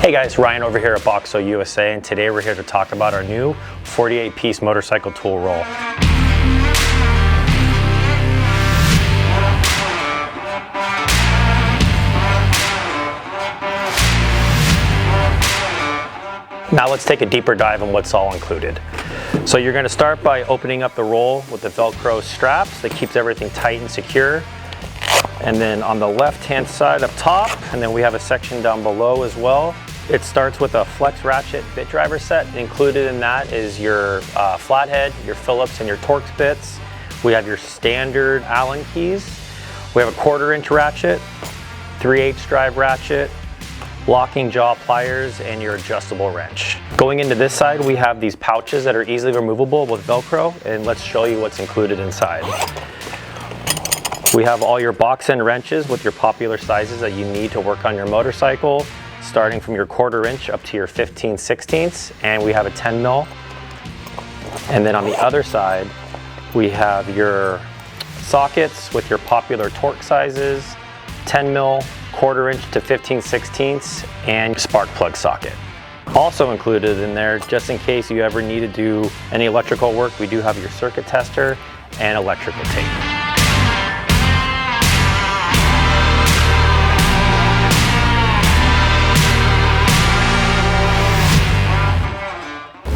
Hey guys, Ryan over here at BoxoUSA, and today we're here to talk about our new 48-piece motorcycle tool roll. Now let's take a deeper dive on what's all included. So you're going to start by opening up the roll with the Velcro straps that keeps everything tight and secure. And then on the left-hand side up top, and then we have a section down below as well. It starts with a flex ratchet bit driver set. Included in that is your flathead, your Phillips, and your Torx bits. We have your standard Allen keys. We have a 1/4-inch ratchet, 3/8 drive ratchet, locking jaw pliers, and your adjustable wrench. Going into this side, we have these pouches that are easily removable with Velcro, and let's show you what's included inside. We have all your box end wrenches with your popular sizes that you need to work on your motorcycle, starting from your 1/4-inch up to your 15/16, and we have a 10 mil. And then on the other side, we have your sockets with your popular Torx sizes, 10 mil, 1/4-inch to 15/16, and spark plug socket. Also included in there, just in case you ever need to do any electrical work, we do have your circuit tester and electrical tape.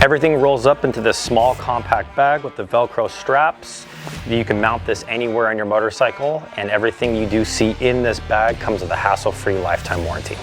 Everything rolls up into this small compact bag with the Velcro straps. You can mount this anywhere on your motorcycle, and everything you do see in this bag comes with a hassle-free lifetime warranty.